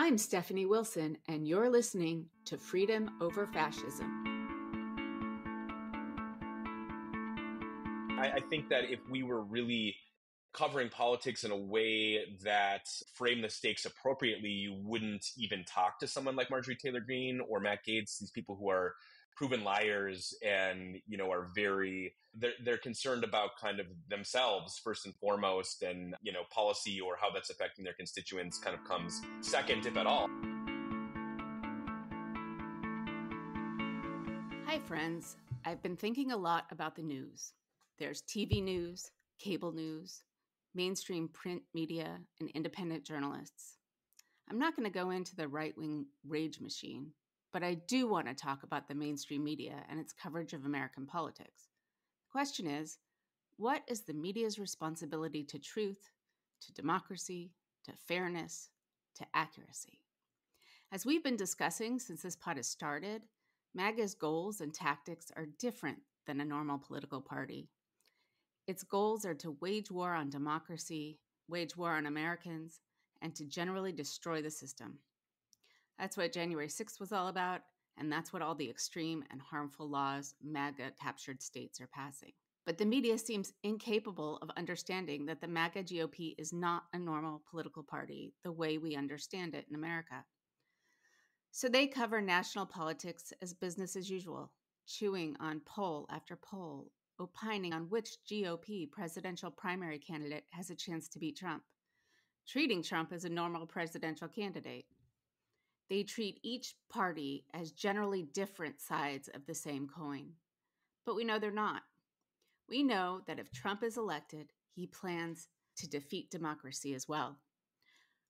I'm Stephanie Wilson, and you're listening to Freedom Over Fascism. I think that if we were really covering politics in a way that framed the stakes appropriately, you wouldn't even talk to someone like Marjorie Taylor Greene or Matt Gaetz, these people who are proven liars and, are they're concerned about kind of themselves first and foremost, and, policy or how that's affecting their constituents kind of comes second, if at all. Hi, friends. I've been thinking a lot about the news. There's TV news, cable news, mainstream print media, and independent journalists. I'm not going to go into the right-wing rage machine, but I do want to talk about the mainstream media and its coverage of American politics. The question is, what is the media's responsibility to truth, to democracy, to fairness, to accuracy? As we've been discussing since this pod has started, MAGA's goals and tactics are different than a normal political party. Its goals are to wage war on democracy, wage war on Americans, and to generally destroy the system. That's what January 6th was all about, and that's what all the extreme and harmful laws MAGA-captured states are passing. But the media seems incapable of understanding that the MAGA GOP is not a normal political party the way we understand it in America. So they cover national politics as business as usual, chewing on poll after poll, opining on which GOP presidential primary candidate has a chance to beat Trump, treating Trump as a normal presidential candidate. They treat each party as generally different sides of the same coin. But we know they're not. We know that if Trump is elected, he plans to defeat democracy as well.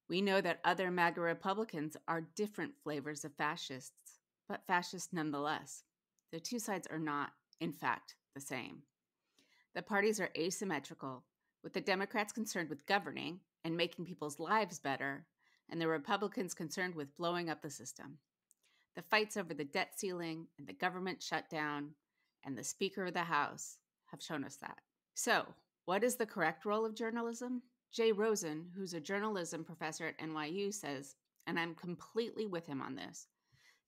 We know that other MAGA Republicans are different flavors of fascists, but fascists nonetheless. The two sides are not, in fact, the same. The parties are asymmetrical, with the Democrats concerned with governing and making people's lives better, and the Republicans concerned with blowing up the system. The fights over the debt ceiling and the government shutdown and the Speaker of the House have shown us that. So, what is the correct role of journalism? Jay Rosen, who's a journalism professor at NYU, says, and I'm completely with him on this,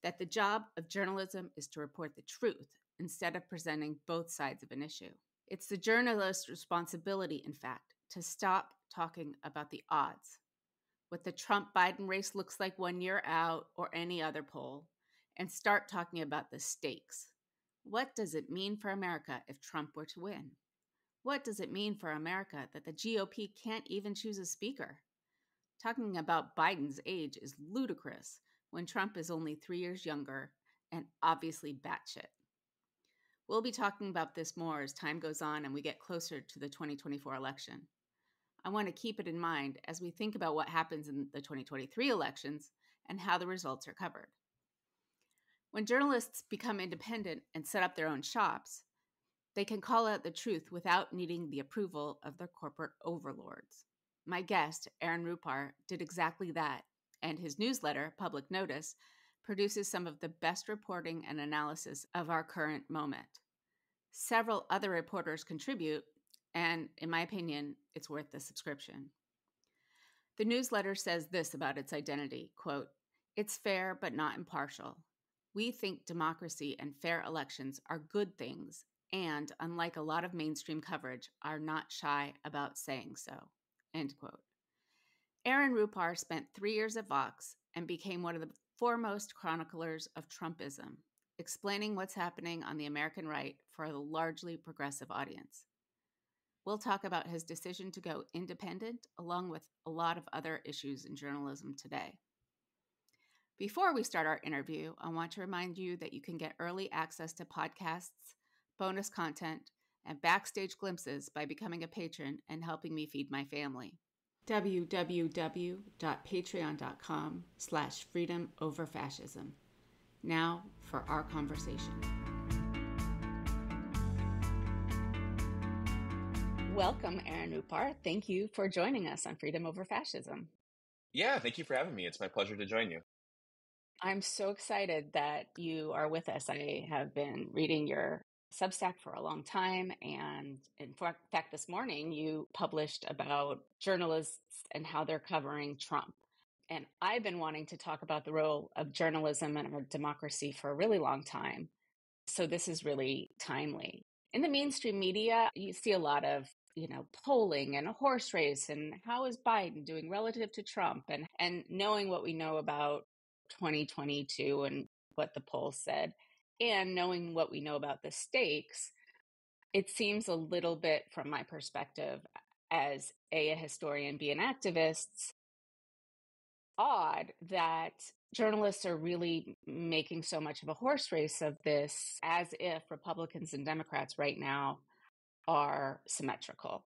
that the job of journalism is to report the truth instead of presenting both sides of an issue. It's the journalist's responsibility, in fact, to stop talking about the odds, what the Trump-Biden race looks like 1 year out or any other poll, and start talking about the stakes. What does it mean for America if Trump were to win? What does it mean for America that the GOP can't even choose a speaker? Talking about Biden's age is ludicrous when Trump is only 3 years younger and obviously batshit. We'll be talking about this more as time goes on and we get closer to the 2024 election. I want to keep it in mind as we think about what happens in the 2023 elections and how the results are covered. When journalists become independent and set up their own shops, they can call out the truth without needing the approval of their corporate overlords. My guest, Aaron Rupar, did exactly that, and his newsletter, Public Notice, produces some of the best reporting and analysis of our current moment. Several other reporters contribute, and in my opinion, it's worth the subscription. The newsletter says this about its identity, quote, "It's fair but not impartial. We think democracy and fair elections are good things, and, unlike a lot of mainstream coverage, are not shy about saying so," end quote. Aaron Rupar spent 3 years at Vox and became one of the foremost chroniclers of Trumpism, explaining what's happening on the American right for a largely progressive audience. We'll talk about his decision to go independent, along with a lot of other issues in journalism today. Before we start our interview, I want to remind you that you can get early access to podcasts, bonus content, and backstage glimpses by becoming a patron and helping me feed my family. www.patreon.com/freedomoverfascism. Now for our conversation. Welcome, Aaron Rupar. Thank you for joining us on Freedom Over Fascism. Yeah, thank you for having me. It's my pleasure to join you. I'm so excited that you are with us. I have been reading your Substack for a long time. And in fact, this morning you published about journalists and how they're covering Trump. And I've been wanting to talk about the role of journalism in our democracy for a really long time. So this is really timely. In the mainstream media, you see a lot of, polling and a horse race and how is Biden doing relative to Trump, and knowing what we know about 2022 and what the polls said, and knowing what we know about the stakes, it seems a little bit, from my perspective, as a historian, B, an activist, odd that journalists are really making so much of a horse race of this, as if Republicans and Democrats right now are symmetrical.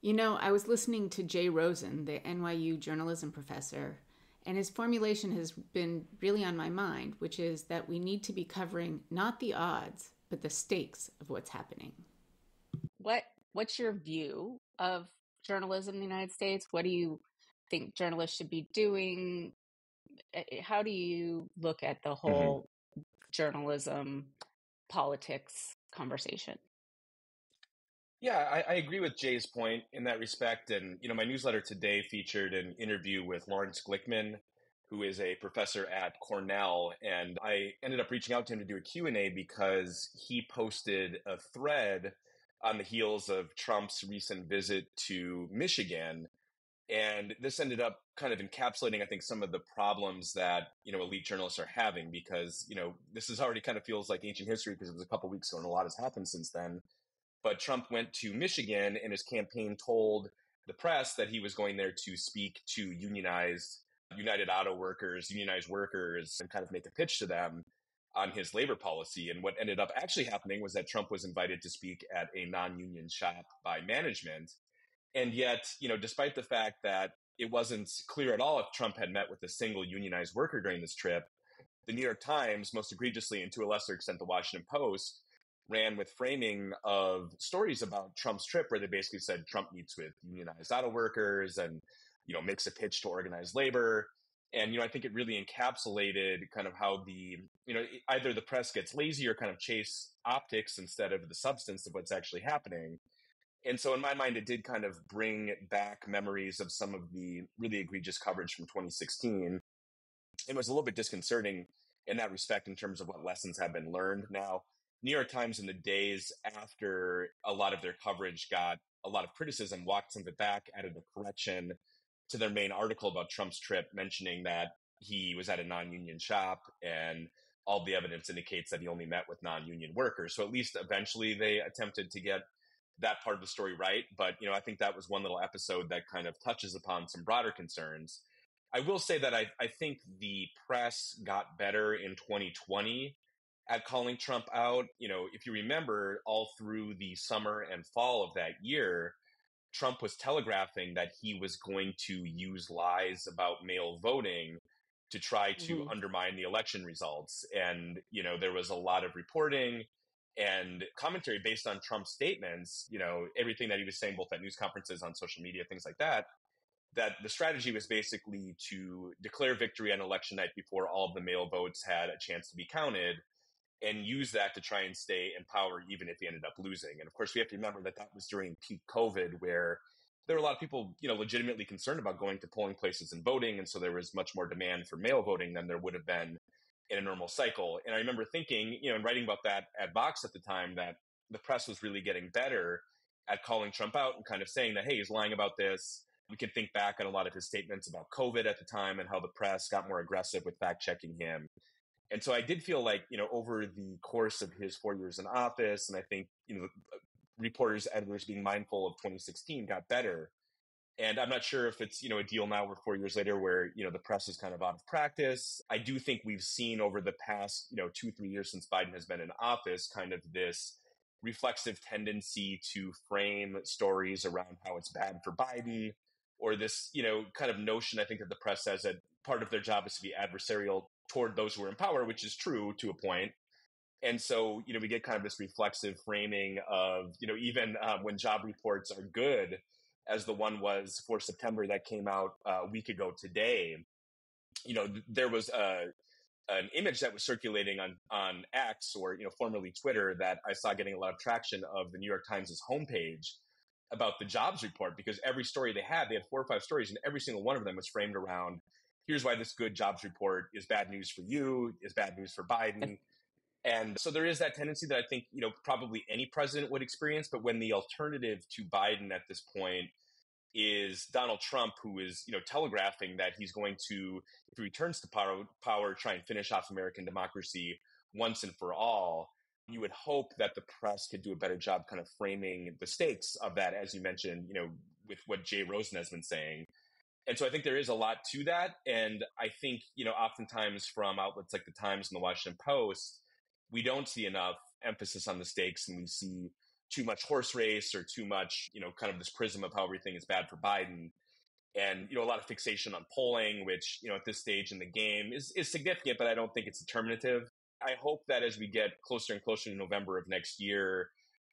I was listening to Jay Rosen, the NYU journalism professor, and his formulation has been really on my mind, which is that we need to be covering not the odds, but the stakes of what's happening. What's your view of journalism in the United States? What do you think journalists should be doing? How do you look at the whole journalism politics conversation? Yeah, I agree with Jay's point in that respect. And, my newsletter today featured an interview with Lawrence Glickman, who is a professor at Cornell. And I ended up reaching out to him to do a Q&A because he posted a thread on the heels of Trump's recent visit to Michigan. And this ended up kind of encapsulating, I think, some of the problems that, elite journalists are having because, this is already kind of feels like ancient history because it was a couple of weeks ago and a lot has happened since then. But Trump went to Michigan and his campaign told the press that he was going there to speak to unionized United Auto Workers, unionized workers, and kind of make a pitch to them on his labor policy. And what ended up actually happening was that Trump was invited to speak at a non-union shop by management. And yet, despite the fact that it wasn't clear at all if Trump had met with a single unionized worker during this trip, the New York Times, most egregiously, and to a lesser extent, the Washington Post, ran with framing of stories about Trump's trip where they basically said Trump meets with unionized auto workers and, makes a pitch to organized labor. And, I think it really encapsulated kind of how either the press gets lazy or kind of chase optics instead of the substance of what's actually happening. And so in my mind, it did kind of bring back memories of some of the really egregious coverage from 2016. It was a little bit disconcerting in that respect in terms of what lessons have been learned. Now, New York Times, in the days after a lot of their coverage got a lot of criticism, walked some of it back, added a correction to their main article about Trump's trip, mentioning that he was at a non-union shop and all the evidence indicates that he only met with non-union workers. So at least eventually they attempted to get that part of the story right. But, I think that was one little episode that kind of touches upon some broader concerns. I will say that I think the press got better in 2020 at calling Trump out. If you remember, all through the summer and fall of that year, Trump was telegraphing that he was going to use lies about mail voting to try to undermine the election results. And, there was a lot of reporting and commentary based on Trump's statements, everything that he was saying, both at news conferences, on social media, things like that, that the strategy was basically to declare victory on election night before all of the mail votes had a chance to be counted and use that to try and stay in power, even if he ended up losing. And of course, we have to remember that that was during peak COVID, where there were a lot of people, legitimately concerned about going to polling places and voting. And so there was much more demand for mail voting than there would have been in a normal cycle. And I remember thinking, and writing about that at Vox at the time, that the press was really getting better at calling Trump out and kind of saying that, hey, he's lying about this. We can think back on a lot of his statements about COVID at the time and how the press got more aggressive with fact checking him. And so I did feel like, over the course of his 4 years in office, and I think, reporters, editors being mindful of 2016 got better. And I'm not sure if it's, a deal now where 4 years later where, the press is kind of out of practice. I do think we've seen over the past, 2-3 years since Biden has been in office, kind of this reflexive tendency to frame stories around how it's bad for Biden, or this, kind of notion, I think, that the press says that part of their job is to be adversarial toward those who are in power, which is true to a point. And so, we get kind of this reflexive framing of, even when job reports are good, as the one was for September that came out a week ago today, there was an image that was circulating on X, or, formerly Twitter, that I saw getting a lot of traction of the New York Times' homepage about the jobs report, because every story they had 4 or 5 stories, and every single one of them was framed around here's why this good jobs report is bad news for you, is bad news for Biden. And so there is that tendency that I think, probably any president would experience. But when the alternative to Biden at this point is Donald Trump, who is, telegraphing that he's going to, if he returns to power, try and finish off American democracy once and for all, you would hope that the press could do a better job kind of framing the stakes of that, as you mentioned, with what Jay Rosen has been saying. And so I think there is a lot to that. And I think, oftentimes from outlets like the Times and the Washington Post, we don't see enough emphasis on the stakes, and we see too much horse race or too much, kind of this prism of how everything is bad for Biden. And, a lot of fixation on polling, which, at this stage in the game is significant, but I don't think it's determinative. I hope that as we get closer and closer to November of next year,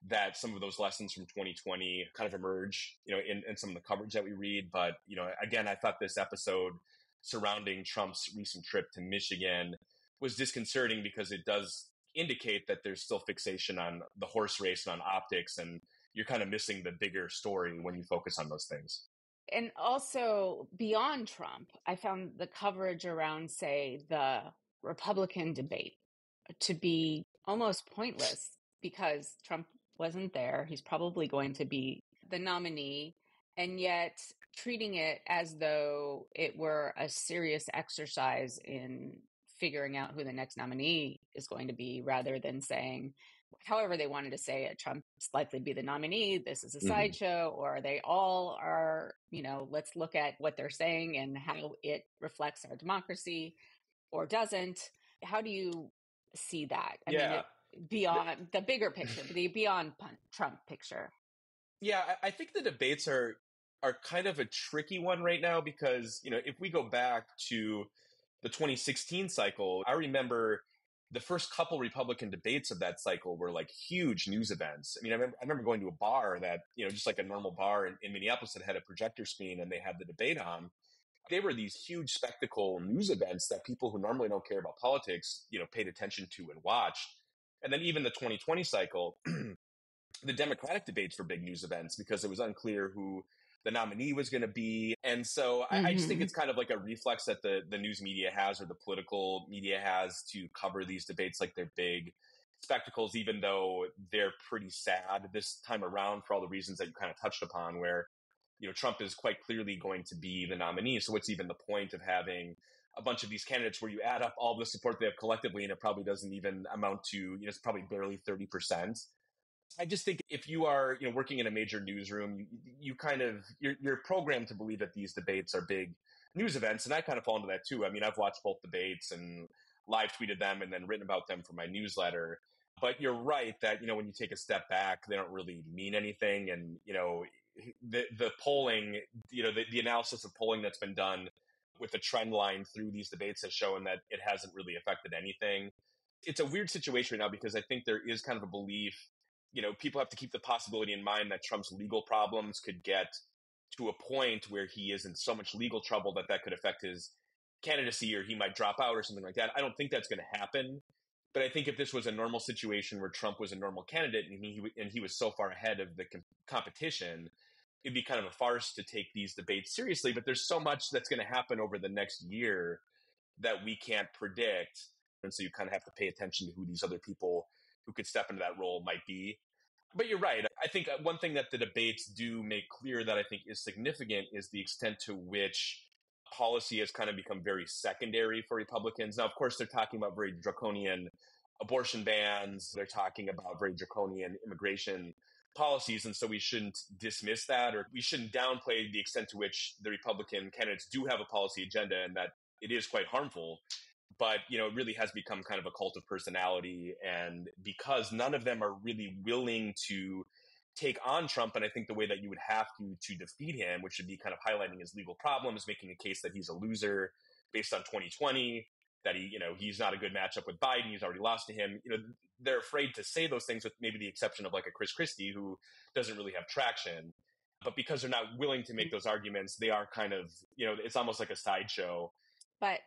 that some of those lessons from 2020 kind of emerge, in some of the coverage that we read. But, again, I thought this episode surrounding Trump's recent trip to Michigan was disconcerting because it does indicate that there's still fixation on the horse race and on optics, and you're kind of missing the bigger story when you focus on those things. And also beyond Trump, I found the coverage around, say, the Republican debate to be almost pointless because Trump wasn't there. He's probably going to be the nominee, and yet treating it as though it were a serious exercise in figuring out who the next nominee is going to be, rather than saying, however they wanted to say it, Trump's likely to be the nominee, this is a sideshow, or they all are, let's look at what they're saying and how it reflects our democracy or doesn't. How do you see that? I mean, beyond the bigger picture, the beyond Trump picture. Yeah, I think the debates are kind of a tricky one right now because, if we go back to the 2016 cycle, I remember the first couple Republican debates of that cycle were like huge news events. I mean, I remember going to a bar that, just like a normal bar in Minneapolis that had a projector screen and they had the debate on. They were these huge spectacle news events that people who normally don't care about politics, paid attention to and watched. And then even the 2020 cycle, the Democratic debates were big news events because it was unclear who the nominee was going to be. And so I just think it's kind of like a reflex that the news media has, or the political media has, to cover these debates like they're big spectacles, even though they're pretty sad this time around for all the reasons that you kind of touched upon, where, Trump is quite clearly going to be the nominee. So what's even the point of having a bunch of these candidates where you add up all the support they have collectively and it probably doesn't even amount to, it's probably barely 30%. I just think if you are, working in a major newsroom, you kind of, you're programmed to believe that these debates are big news events. And I kind of fall into that too. I mean, I've watched both debates and live tweeted them and then written about them for my newsletter. But you're right that, when you take a step back, they don't really mean anything. And, the polling, the analysis of polling that's been done with the trend line through these debates has shown that it hasn't really affected anything. It's a weird situation right now because I think there is kind of a belief, people have to keep the possibility in mind that Trump's legal problems could get to a point where he is in so much legal trouble that could affect his candidacy, or he might drop out or something like that. I don't think that's going to happen. But I think if this was a normal situation where Trump was a normal candidate and he was so far ahead of the competition, it'd be kind of a farce to take these debates seriously. But there's so much that's going to happen over the next year that we can't predict. And so you kind of have to pay attention to who these other people who could step into that role might be. But you're right. I think one thing that the debates do make clear that I think is significant is the extent to which policy has kind of become very secondary for Republicans. Now, of course, they're talking about very draconian abortion bans. They're talking about very draconian immigration policies. And so we shouldn't dismiss that, or we shouldn't downplay the extent to which the Republican candidates do have a policy agenda and that it is quite harmful. But, it really has become kind of a cult of personality. And because none of them are really willing to take on Trump, and I think the way that you would have to defeat him, which would be kind of highlighting his legal problems, making a case that he's a loser based on 2020, that he's not a good matchup with Biden, he's already lost to him. They're afraid to say those things, with maybe the exception of like a Chris Christie, who doesn't really have traction. But because they're not willing to make those arguments, they are kind of, it's almost like a sideshow. But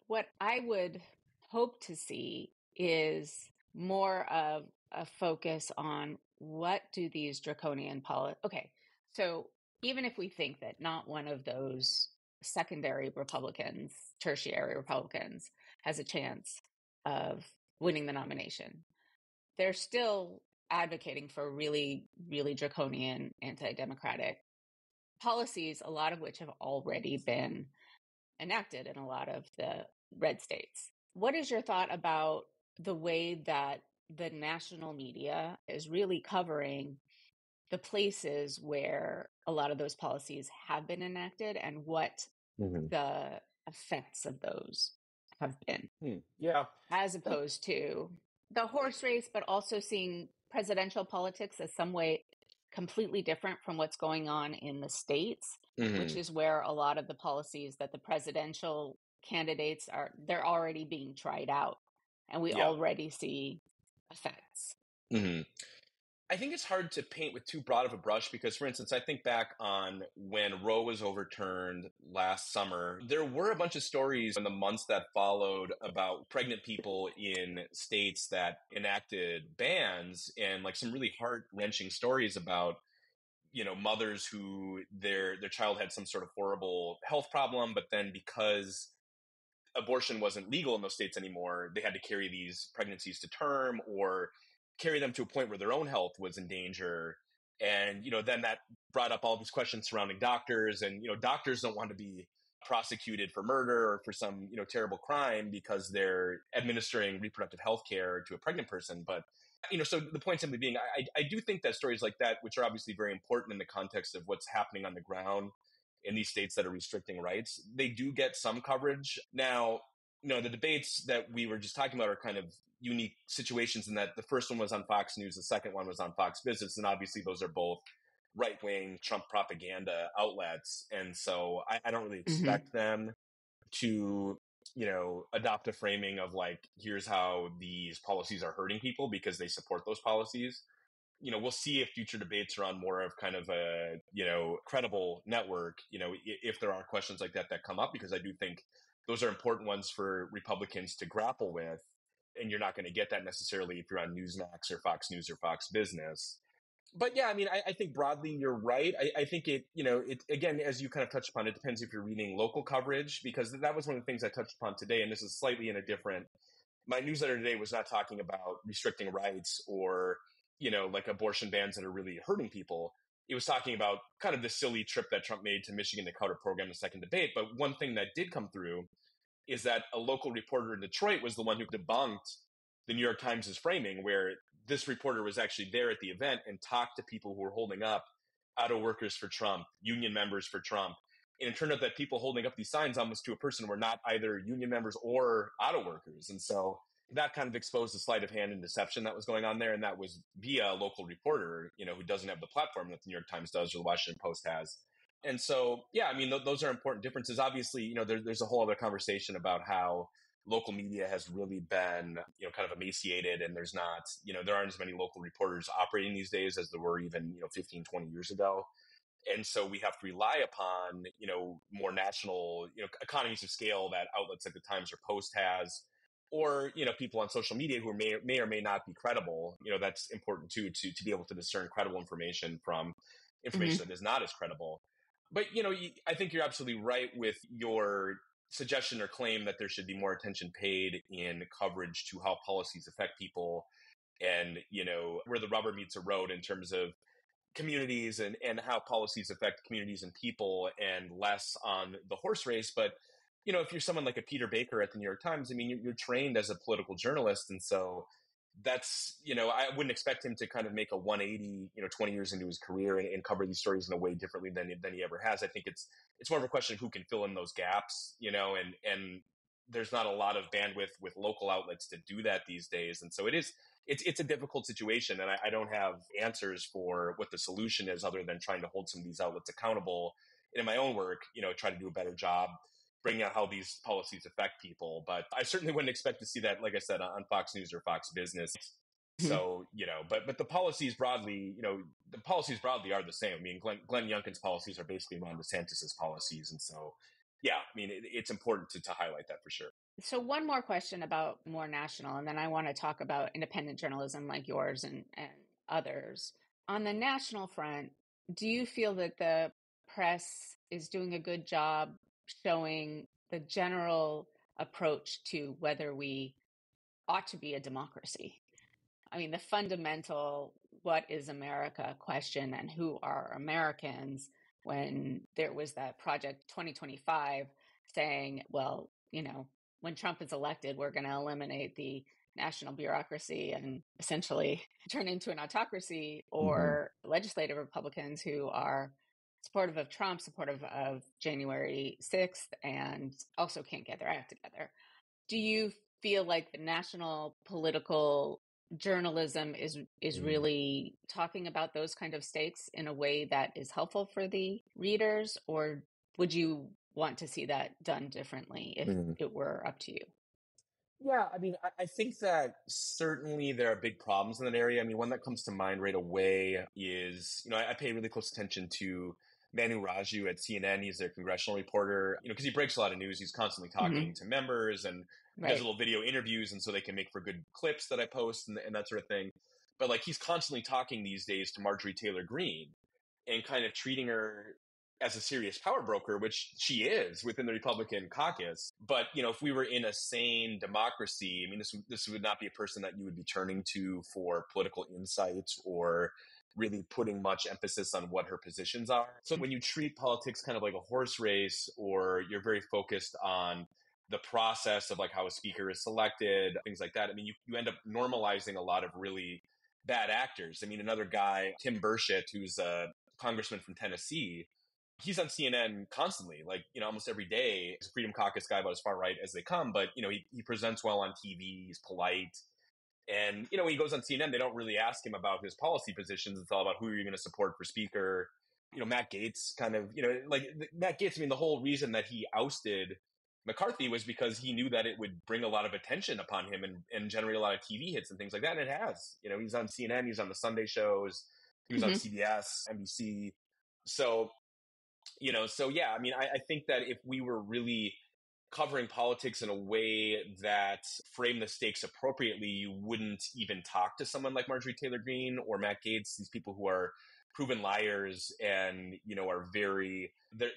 what I would hope to see is more of a focus on what do these draconian policies. Okay, so even if we think that not one of those secondary Republicans, tertiary Republicans, has a chance of winning the nomination. They're still advocating for really, really draconian anti-democratic policies, a lot of which have already been enacted in a lot of the red states. What is your thought about the way that the national media is really covering the places where a lot of those policies have been enacted and what the effects of those have been? Yeah. As opposed to the horse race, but also seeing presidential politics as some way completely different from what's going on in the states, which is where a lot of the policies that the presidential candidates they're already being tried out, and we already see effects. I think it's hard to paint with too broad of a brush because, for instance, I think back on when Roe was overturned last summer, there were a bunch of stories in the months that followed about pregnant people in states that enacted bans, and like some really heart-wrenching stories about, you know, mothers who their child had some sort of horrible health problem, but then because abortion wasn't legal in those states anymore, they had to carry these pregnancies to term or carry them to a point where their own health was in danger. And, you know, then that brought up all these questions surrounding doctors, and, you know, doctors don't want to be prosecuted for murder or for some, you know, terrible crime because they're administering reproductive health care to a pregnant person. But, you know, so the point simply being, I do think that stories like that, which are obviously very important in the context of what's happening on the ground in these states that are restricting rights, they do get some coverage. Now, you know, the debates that we were just talking about are kind of unique situations in that the first one was on Fox News, the second one was on Fox Business, and obviously those are both right-wing Trump propaganda outlets. And so I don't really expect them to, you know, adopt a framing of like, here's how these policies are hurting people because they support those policies. You know, we'll see if future debates are on more of kind of a, you know, credible network, you know, if there are questions like that that come up, because I do think those are important ones for Republicans to grapple with. And you're not going to get that necessarily if you're on Newsmax or Fox News or Fox Business. But yeah, I mean, I think broadly you're right. I think it, you know, it, again, as you kind of touched upon, it depends if you're reading local coverage, because that was one of the things I touched upon today. And this is slightly in a different, my newsletter today was not talking about restricting rights or, you know, like abortion bans that are really hurting people. It was talking about kind of the silly trip that Trump made to Michigan to counter program the second debate. But one thing that did come through is that a local reporter in Detroit was the one who debunked the New York Times' framing, where this reporter was actually there at the event and talked to people who were holding up auto workers for Trump, union members for Trump. And it turned out that people holding up these signs almost to a person were not either union members or auto workers. And so that kind of exposed the sleight of hand and deception that was going on there. And that was via a local reporter, you know, who doesn't have the platform that the New York Times does or the Washington Post has. And so, yeah, I mean, those are important differences. Obviously, you know, there's a whole other conversation about how local media has really been, you know, kind of emaciated, and there's not, you know, there aren't as many local reporters operating these days as there were even, you know, 15, 20 years ago. And so we have to rely upon, you know, more national, you know, economies of scale that outlets like the Times or Post has, or, you know, people on social media who may or may not be credible. You know, that's important too, to be able to discern credible information from information that is not as credible. But, you know, I think you're absolutely right with your suggestion or claim that there should be more attention paid in coverage to how policies affect people and, you know, where the rubber meets the road in terms of communities and how policies affect communities and people, and less on the horse race. But, you know, if you're someone like a Peter Baker at the New York Times, I mean, you're trained as a political journalist. And so that's, you know, I wouldn't expect him to kind of make a 180, you know, 20 years into his career and cover these stories in a way differently than he ever has. I think it's more of a question of who can fill in those gaps, you know, and there's not a lot of bandwidth with local outlets to do that these days. And so it's a difficult situation. And I don't have answers for what the solution is other than trying to hold some of these outlets accountable. And in my own work, you know, try to do a better job bringing out how these policies affect people. But I certainly wouldn't expect to see that, like I said, on Fox News or Fox Business. So, you know, but the policies broadly, you know, the policies broadly are the same. I mean, Glenn Youngkin's policies are basically Ron DeSantis's policies. And so, yeah, I mean, it's important to highlight that for sure. So one more question about more national, and then I want to talk about independent journalism like yours and others. On the national front, do you feel that the press is doing a good job showing the general approach to whether we ought to be a democracy. I mean, the fundamental "what is America" question and who are Americans, when there was that Project 2025 saying, well, when Trump is elected, we're going to eliminate the national bureaucracy and essentially turn into an autocracy, or legislative Republicans who are supportive of Trump, supportive of January 6th, and also can't get their act together. Do you feel like the national political journalism is really talking about those kind of stakes in a way that is helpful for the readers, or would you want to see that done differently if it were up to you? Yeah, I mean, I think that certainly there are big problems in that area. I mean, one that comes to mind right away is, I pay really close attention to Manu Raju at CNN. He's their congressional reporter, because he breaks a lot of news. He's constantly talking to members and does little video interviews, and so they can make for good clips that I post and that sort of thing. But like, he's constantly talking these days to Marjorie Taylor Greene and kind of treating her as a serious power broker, which she is within the Republican caucus. But, if we were in a sane democracy, I mean, this would not be a person that you would be turning to for political insight or really putting much emphasis on what her positions are. So when you treat politics kind of like a horse race, or you're very focused on the process of like how a speaker is selected, things like that, I mean, you end up normalizing a lot of really bad actors. I mean, another guy, Tim Burchett, who's a congressman from Tennessee, he's on CNN constantly, like, almost every day. He's a Freedom Caucus guy, about as far right as they come. But, he presents well on TV. He's polite. And, when he goes on CNN, they don't really ask him about his policy positions. It's all about who are you going to support for speaker. Matt Gaetz kind of, Matt Gaetz, I mean, the whole reason that he ousted McCarthy was because he knew that it would bring a lot of attention upon him and generate a lot of TV hits and things like that. And it has. He's on CNN. He's on the Sunday shows. He was on CBS, NBC. So yeah, I mean, I think that if we were really covering politics in a way that framed the stakes appropriately, you wouldn't even talk to someone like Marjorie Taylor Greene or Matt Gaetz, these people who are proven liars and, are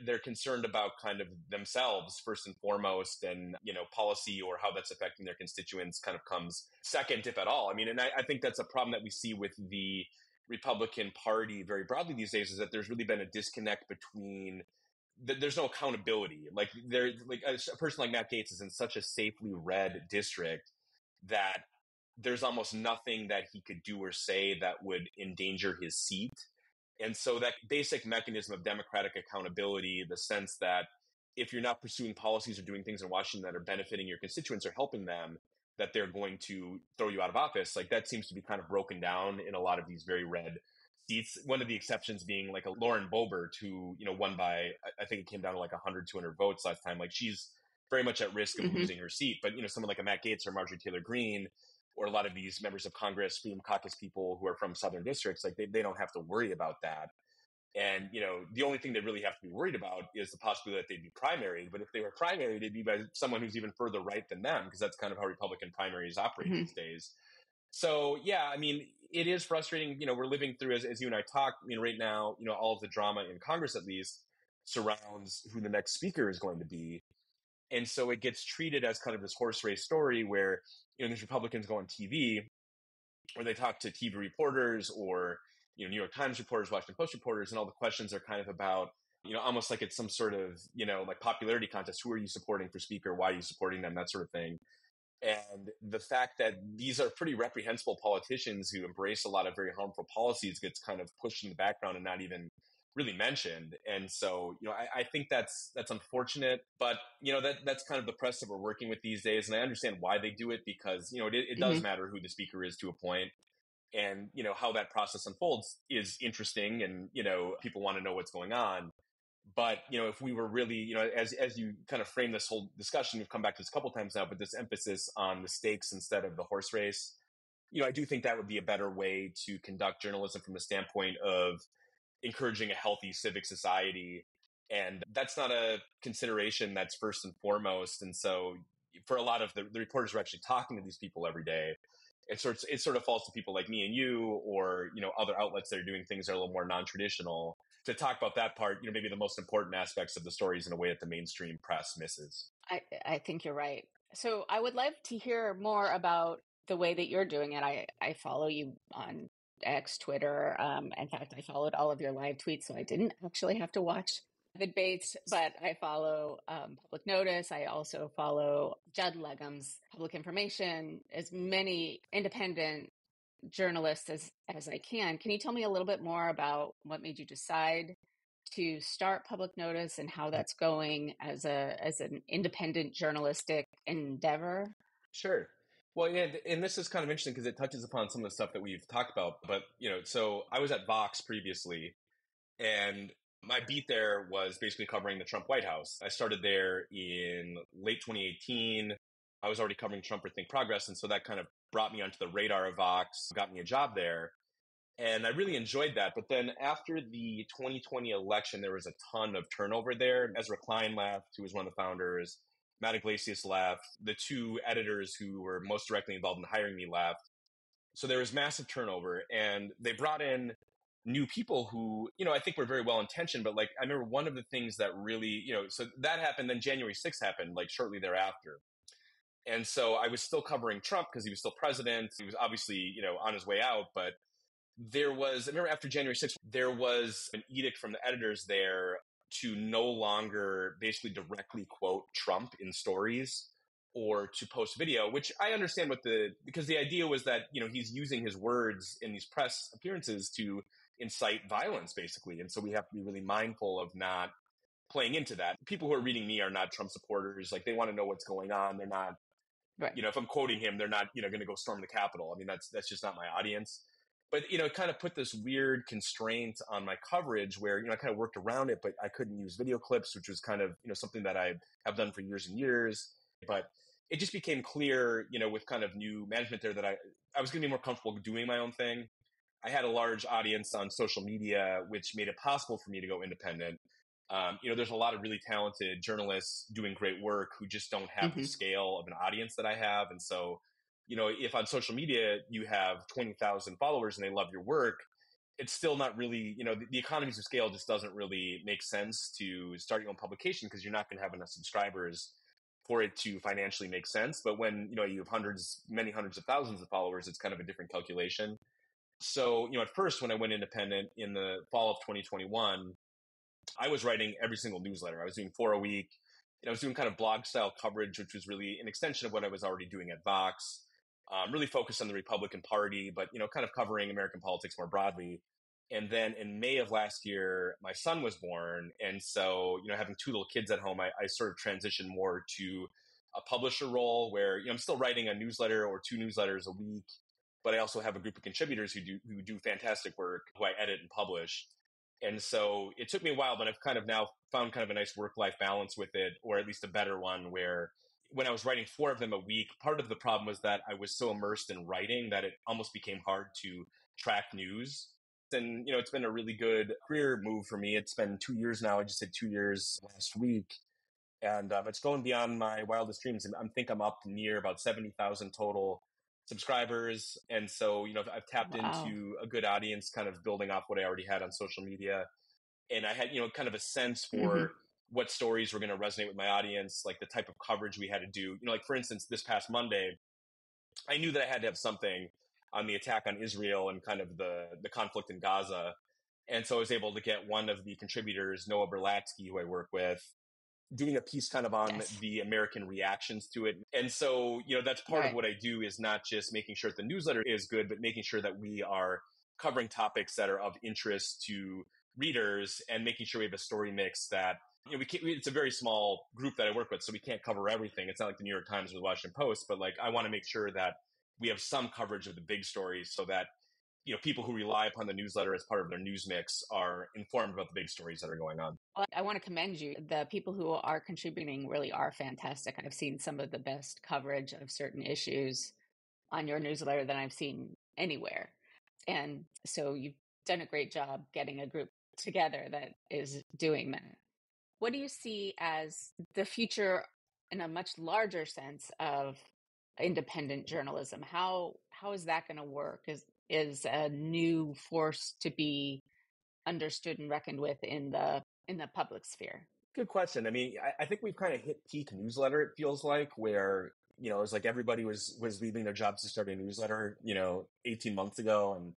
they're concerned about kind of themselves first and foremost, and, policy or how that's affecting their constituents kind of comes second, if at all. I mean, and I think that's a problem that we see with the Republican Party very broadly these days, is that there's really been a disconnect between there's no accountability. Like, a person like Matt Gaetz is in such a safely red district that there's almost nothing that he could do or say that would endanger his seat. And so that basic mechanism of democratic accountability, the sense that if you're not pursuing policies or doing things in Washington that are benefiting your constituents or helping them, that they're going to throw you out of office, like that seems to be kind of broken down in a lot of these very red seats. One of the exceptions being like a Lauren Boebert, who, won by, I think it came down to like 100, 200 votes last time. Like, she's very much at risk of losing her seat. But, someone like a Matt Gaetz or Marjorie Taylor Greene, or a lot of these members of Congress, Freedom Caucus people who are from Southern districts, like they don't have to worry about that. And, the only thing they really have to be worried about is the possibility that they'd be primaried. But if they were primaried, it'd be by someone who's even further right than them, because that's kind of how Republican primaries operate these days. So, yeah, I mean, it is frustrating. We're living through, as you and I talk, I mean, right now, all of the drama in Congress, at least, surrounds who the next speaker is going to be. And so it gets treated as kind of this horse race story where, these Republicans go on TV, or they talk to TV reporters, or, New York Times reporters, Washington Post reporters, and all the questions are kind of about, almost like it's some sort of, like popularity contest. Who are you supporting for speaker? Why are you supporting them? That sort of thing. And the fact that these are pretty reprehensible politicians who embrace a lot of very harmful policies gets kind of pushed in the background and not even really mentioned. And so, I think that's unfortunate, but, that's kind of the press that we're working with these days. And I understand why they do it, because, it does matter who the speaker is to a point. And, how that process unfolds is interesting, and, people want to know what's going on. But, if we were really, as you kind of frame this whole discussion, we've come back to this a couple of times now, but this emphasis on the stakes instead of the horse race, I do think that would be a better way to conduct journalism from the standpoint of encouraging a healthy civic society. And that's not a consideration that's first and foremost. And so for a lot of the reporters who are actually talking to these people every day, it sort of falls to people like me and you, or, other outlets that are doing things that are a little more non-traditional. to talk about that part, maybe the most important aspects of the stories in a way that the mainstream press misses. I think you're right. So I would love to hear more about the way that you're doing it. I follow you on X, Twitter. In fact, I followed all of your live tweets, so I didn't actually have to watch the debates, but I follow Public Notice. I also follow Judd Legum's Public Information, as many independent journalists as I can. Can you tell me a little bit more about what made you decide to start Public Notice and how that's going as an independent journalistic endeavor? Sure. Well, yeah, and this is kind of interesting because it touches upon some of the stuff that we've talked about. But, so I was at Vox previously, and my beat there was basically covering the Trump White House. I started there in late 2018. I was already covering Trump for Think Progress, and so that kind of brought me onto the radar of Vox, got me a job there. And I really enjoyed that. But then after the 2020 election, there was a ton of turnover there. Ezra Klein left, who was one of the founders. Matt Iglesias left. The two editors who were most directly involved in hiring me left. So there was massive turnover, and they brought in new people who, I think were very well intentioned. But I remember one of the things that really, so that happened. Then January 6th happened, shortly thereafter. And so I was still covering Trump because he was still president. He was obviously, on his way out, but I remember after January 6th, there was an edict from the editors there to no longer basically directly quote Trump in stories or to post video, which I understand because the idea was that, he's using his words in these press appearances to incite violence, basically. And so we have to be really mindful of not playing into that. People who are reading me are not Trump supporters. They want to know what's going on. They're not, Right. if I'm quoting him, they're not, going to go storm the Capitol. I mean, that's just not my audience. But, it kind of put this weird constraint on my coverage where, I kind of worked around it, but I couldn't use video clips, which was kind of, something that I have done for years and years. But it just became clear, with kind of new management there that I was going to be more comfortable doing my own thing. I had a large audience on social media, which made it possible for me to go independent. There's a lot of really talented journalists doing great work who just don't have the scale of an audience that I have. And so, if on social media you have 20,000 followers and they love your work, it's still not really, the economies of scale just doesn't really make sense to start your own publication because you're not going to have enough subscribers for it to financially make sense. But when, you have many hundreds of thousands of followers, it's kind of a different calculation. So, at first when I went independent in the fall of 2021, I was writing every single newsletter. I was doing 4 a week. I was doing kind of blog style coverage, which was really an extension of what I was already doing at Vox. Really focused on the Republican Party, but, kind of covering American politics more broadly. And then in May of last year, my son was born. And so, having 2 little kids at home, I sort of transitioned more to a publisher role where, I'm still writing a newsletter or 2 newsletters a week, but I also have a group of contributors who do fantastic work, who I edit and publish. And so it took me a while, but I've kind of now found kind of a nice work-life balance with it, or at least a better one, where when I was writing 4 of them a week, part of the problem was that I was so immersed in writing that it almost became hard to track news. And, it's been a really good career move for me. It's been 2 years now. I just did 2 years last week. And it's going beyond my wildest dreams. And I think I'm up near about 70,000 total subscribers. And so, I've tapped into a good audience, kind of building off what I already had on social media. And I had, kind of a sense for what stories were going to resonate with my audience, like the type of coverage we had to do. For instance, this past Monday, I knew that I had to have something on the attack on Israel and kind of the conflict in Gaza. And so I was able to get one of the contributors, Noah Berlatsky, who I work with, doing a piece kind of on the American reactions to it. And so, that's part of what I do, is not just making sure that the newsletter is good, but making sure that we are covering topics that are of interest to readers and making sure we have a story mix that, it's a very small group that I work with, so we can't cover everything. It's not like the New York Times or the Washington Post, but I want to make sure that we have some coverage of the big stories so that, people who rely upon the newsletter as part of their news mix are informed about the big stories that are going on. Well, I want to commend you. The people who are contributing really are fantastic. I've seen some of the best coverage of certain issues on your newsletter than I've seen anywhere. And so you've done a great job getting a group together that is doing that. What do you see as the future in a much larger sense of independent journalism? How is that going to work? Is a new force to be understood and reckoned with in the public sphere? Good question. I mean, I think we've kind of hit peak newsletter, it feels like, where, it was like everybody was leaving their jobs to start a newsletter, 18 months ago. And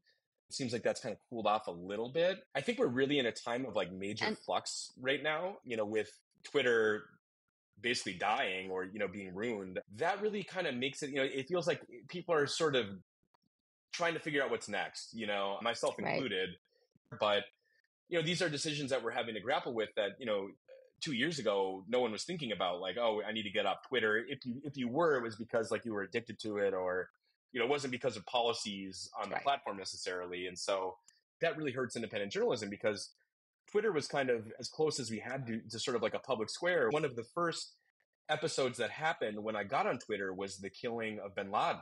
it seems like that's kind of cooled off a little bit. I think we're really in a time of like major flux right now, with Twitter basically dying or, being ruined. That really kind of makes it, it feels like people are sort of trying to figure out what's next, myself included. But, these are decisions that we're having to grapple with that, 2 years ago, no one was thinking about, like, oh, I need to get off Twitter. If you were, it was because like you were addicted to it, or, it wasn't because of policies on the platform necessarily. And so that really hurts independent journalism, because Twitter was kind of as close as we had to sort of like a public square. One of the first episodes that happened when I got on Twitter was the killing of bin Laden.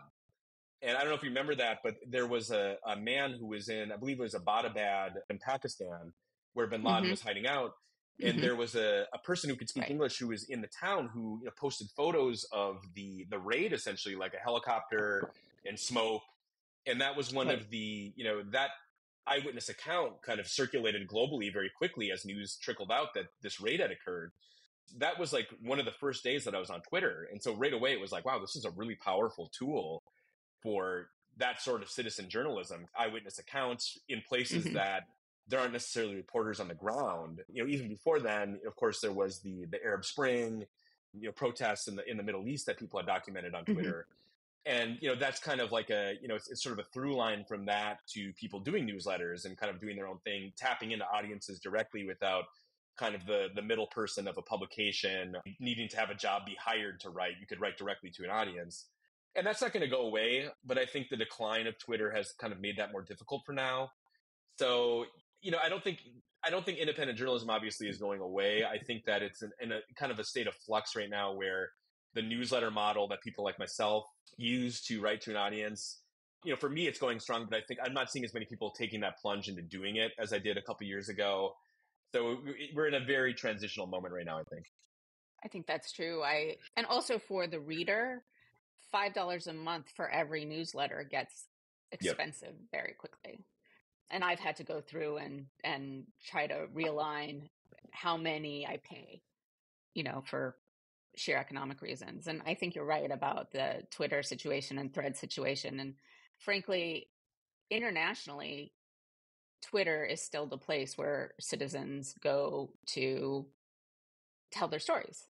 And I don't know if you remember that, but there was a man who was in, I believe it was Abbottabad in Pakistan, where bin Laden was hiding out. And there was a person who could speak English who was in the town who posted photos of the raid, essentially, like a helicopter and smoke. And that was one of the, that eyewitness account kind of circulated globally very quickly as news trickled out that this raid had occurred. That was like one of the first days that I was on Twitter. And so right away it was like, wow, this is a really powerful tool for that sort of citizen journalism, eyewitness accounts in places that there aren't necessarily reporters on the ground. Even before then, of course, there was the Arab Spring, protests in the Middle East that people had documented on Twitter. And, that's kind of like it's sort of a through line from that to people doing newsletters and kind of doing their own thing, tapping into audiences directly without kind of the middle person of a publication needing to have a job, be hired to write. You could write directly to an audience. And that's not going to go away. But I think the decline of Twitter has kind of made that more difficult for now. So, I don't think independent journalism obviously is going away. I think that it's in a kind of a state of flux right now, where the newsletter model that people like myself use to write to an audience, for me, it's going strong, but I think I'm not seeing as many people taking that plunge into doing it as I did a couple years ago. So we're in a very transitional moment right now, I think. I think that's true. And also for the reader, $5 a month for every newsletter gets expensive very quickly. And I've had to go through and try to realign how many I pay, for sheer economic reasons. And I think you're right about the Twitter situation and Thread situation. And frankly, internationally, Twitter is still the place where citizens go to tell their stories.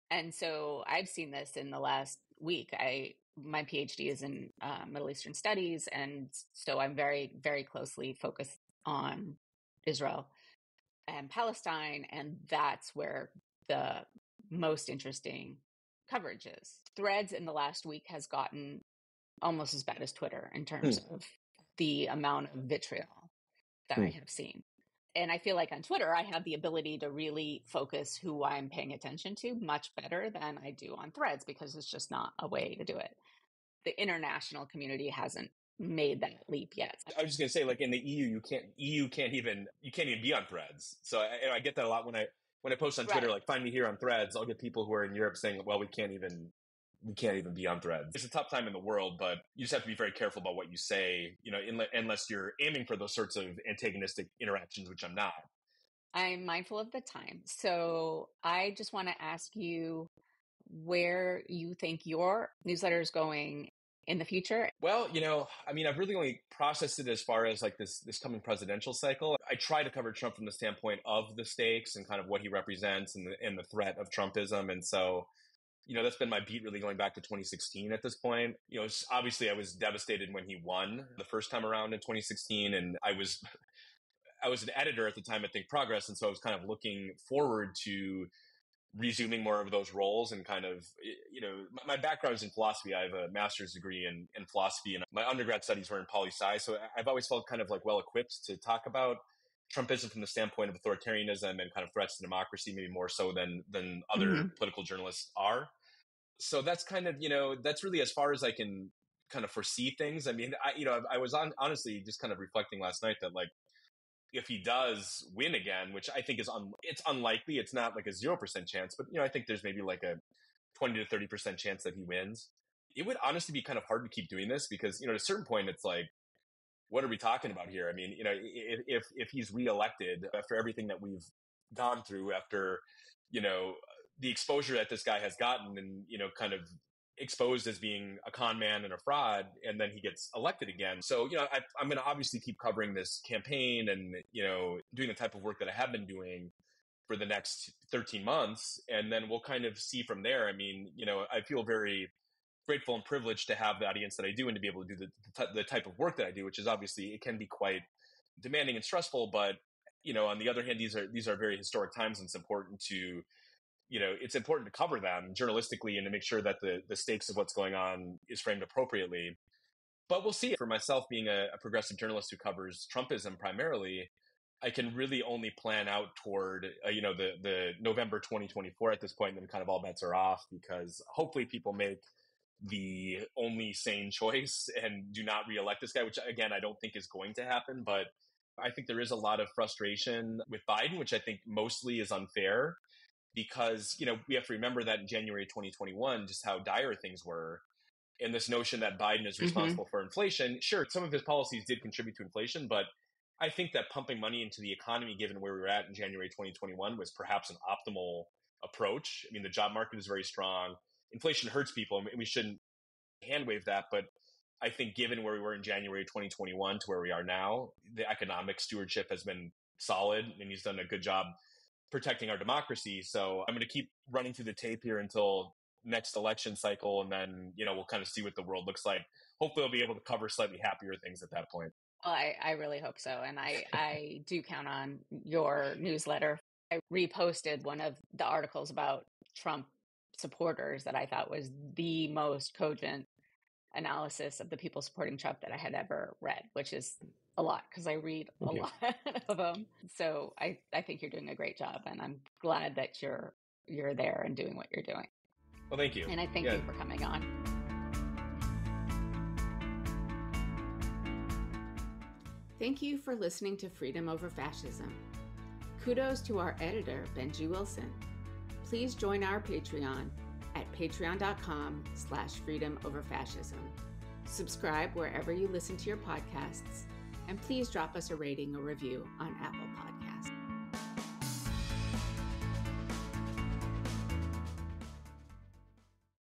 And so I've seen this in the last week. My PhD is in Middle Eastern studies, and so I'm very, very closely focused on Israel and Palestine, and that's where the most interesting coverage is. Threads in the last week has gotten almost as bad as Twitter in terms of the amount of vitriol that I have seen. And I feel like on Twitter, I have the ability to really focus who I'm paying attention to much better than I do on Threads, because it's just not a way to do it. The international community hasn't made that leap yet. I was just going to say, like in the EU, you can't even be on Threads. So I get that a lot when I post on Twitter, like find me here on Threads. I'll get people who are in Europe saying, well, we can't even be on Threads. It's a tough time in the world, but you just have to be very careful about what you say, unless you're aiming for those sorts of antagonistic interactions, which I'm not. I'm mindful of the time. So I just want to ask you where you think your newsletter is going in the future. Well, I've really only processed it as far as like this coming presidential cycle. I try to cover Trump from the standpoint of the stakes and kind of what he represents and the threat of Trumpism. And so, that's been my beat really going back to 2016 at this point. Obviously I was devastated when he won the first time around in 2016. And I was an editor at the time at Think Progress. And so I was kind of looking forward to resuming more of those roles and kind of, my background is in philosophy. I have a master's degree in philosophy, and my undergrad studies were in poli-sci. So I've always felt kind of like well equipped to talk about Trumpism from the standpoint of authoritarianism and kind of threats to democracy, maybe more so than other political journalists are. So that's kind of, that's really as far as I can kind of foresee things. I mean, I was honestly just kind of reflecting last night that, like, if he does win again, which I think is it's unlikely, it's not like a 0% chance, but I think there's maybe like a 20 to 30% chance that he wins. It would honestly be kind of hard to keep doing this because, at a certain point, it's like, what are we talking about here? I mean, if he's reelected after everything that we've gone through, after, the exposure that this guy has gotten and, kind of exposed as being a con man and a fraud, and then he gets elected again. So, I'm going to obviously keep covering this campaign and, doing the type of work that I have been doing for the next 13 months. And then we'll kind of see from there. I mean, I feel very grateful and privileged to have the audience that I do and to be able to do the type of work that I do, which is obviously, it can be quite demanding and stressful. But, on the other hand, these are very historic times, and it's important to, cover them journalistically and to make sure that the stakes of what's going on is framed appropriately. But we'll see. For myself, being a progressive journalist who covers Trumpism primarily, I can really only plan out toward, the November 2024 at this point, and then kind of all bets are off, because hopefully people make the only sane choice and do not reelect this guy, which again, I don't think is going to happen. But I think there is a lot of frustration with Biden, which I think mostly is unfair, because, we have to remember that in January 2021, just how dire things were. And this notion that Biden is responsible for inflation, sure, some of his policies did contribute to inflation, but I think that pumping money into the economy, given where we were at in January 2021, was perhaps an optimal approach. I mean, the job market is very strong. Inflation hurts people, and we shouldn't hand wave that. But I think given where we were in January 2021 to where we are now, the economic stewardship has been solid, and he's done a good job protecting our democracy. So I'm going to keep running through the tape here until next election cycle, and then, we'll kind of see what the world looks like. Hopefully I'll be able to cover slightly happier things at that point. Well, I really hope so. And I do count on your newsletter. I reposted one of the articles about Trump supporters that I thought was the most cogent analysis of the people supporting Trump that I had ever read, which is a lot because I read a lot of them. So I think you're doing a great job, and I'm glad that you're there and doing what you're doing. Well, thank you. And I thank you for coming on. Thank you for listening to Freedom Over Fascism. Kudos to our editor, Benji Wilson. Please join our Patreon at patreon.com/freedomoverfascism. Subscribe wherever you listen to your podcasts, and please drop us a rating or review on Apple Podcasts.